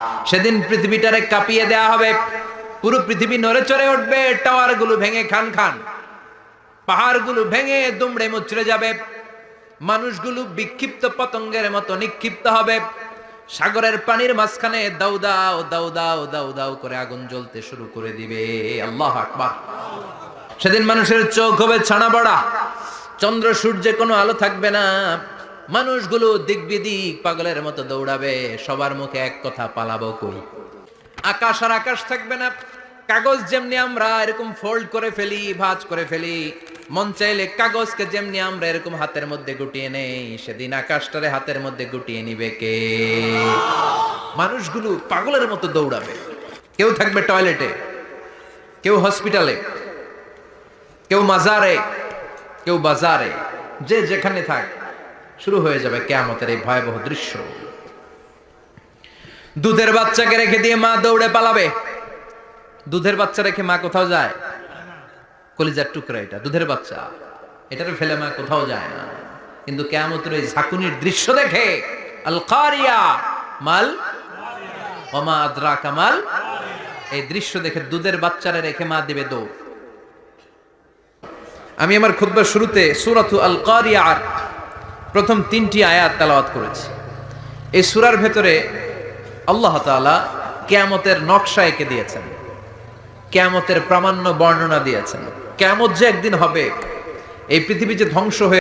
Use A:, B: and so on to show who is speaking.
A: সেদিন পৃথিবীটারে কাঁপিয়ে দেয়া হবে, পুরো পৃথিবী নড়ে চড়ে উঠবে, টাওয়ার গুলো ভেঙে খান খান, পাহাড়গুলো ভেঙে দুমড়ে মুচড়ে যাবে, মানুষগুলো বিক্ষিপ্ত পতঙ্গের মতো নিক্ষিপ্ত হবে, সাগরের পানির মাঝখানে দাউ দাউ দাউ দাউ দাউ দাউ করে আগুন জ্বলতে শুরু করে দিবে। আল্লাহু আকবার। সেদিন মানুষের চোখ হবে ছানা বড়া, চন্দ্র সূর্যে কোনো আলো থাকবে না, মানুষগুলো দিক বিদিক পাগলের মতো দৌড়াবে, সবার মুখে এক কথা, পালাবো কই। আকাশ আর আকাশ থাকবে না, কাগজ যেমনি আমরা এরকম ফোল্ড করে ফেলি, ভাঁজ করে ফেলি, মন চাইলে কাগজকে যেমনি আমরা এরকম হাতের মধ্যে গুটিয়ে নেই, সেদিন আকাশটারে হাতের মধ্যে গুটিয়ে নিবে কে? মানুষগুলো পাগলের মতো দৌড়াবে, কেউ থাকবে টয়লেটে, কেউ হসপিটালে, কেউ মাজারে, কেউ বাজারে, যে যেখানে থাক, শুরু হয়ে যাবে কিয়ামতের এই ভয়াবহ দৃশ্য। দুধের বাচ্চাকে রেখে দিয়ে মা দৌড়ে পালাবে। দুধের বাচ্চা রেখে মা কোথাও যায়? কলিজার টুকরা এটা, দুধের বাচ্চা, এটারে ফেলে মা কোথাও যায় না। কিন্তু কিয়ামতের এই ঝাঁকুনির দৃশ্য দেখে, আল কারিয়া মাল ওমা আদরাকা মাল, এই দৃশ্য দেখে দুধের বাচ্চারে রেখে মা দিবে দৌড়। আমি আমার খুতবার শুরুতে সূরাতু আল কারিয়ার প্রথম 3টি আয়াত তেলাওয়াত করেছি। এই সূরার ভেতরে আল্লাহ তাআলা কিয়ামতের নকশা এঁকে দিয়েছেন, কিয়ামতের প্রামাণ্য বর্ণনা দিয়েছেন। কিয়ামত যে একদিন হবে, এই পৃথিবী যে ধ্বংস হয়ে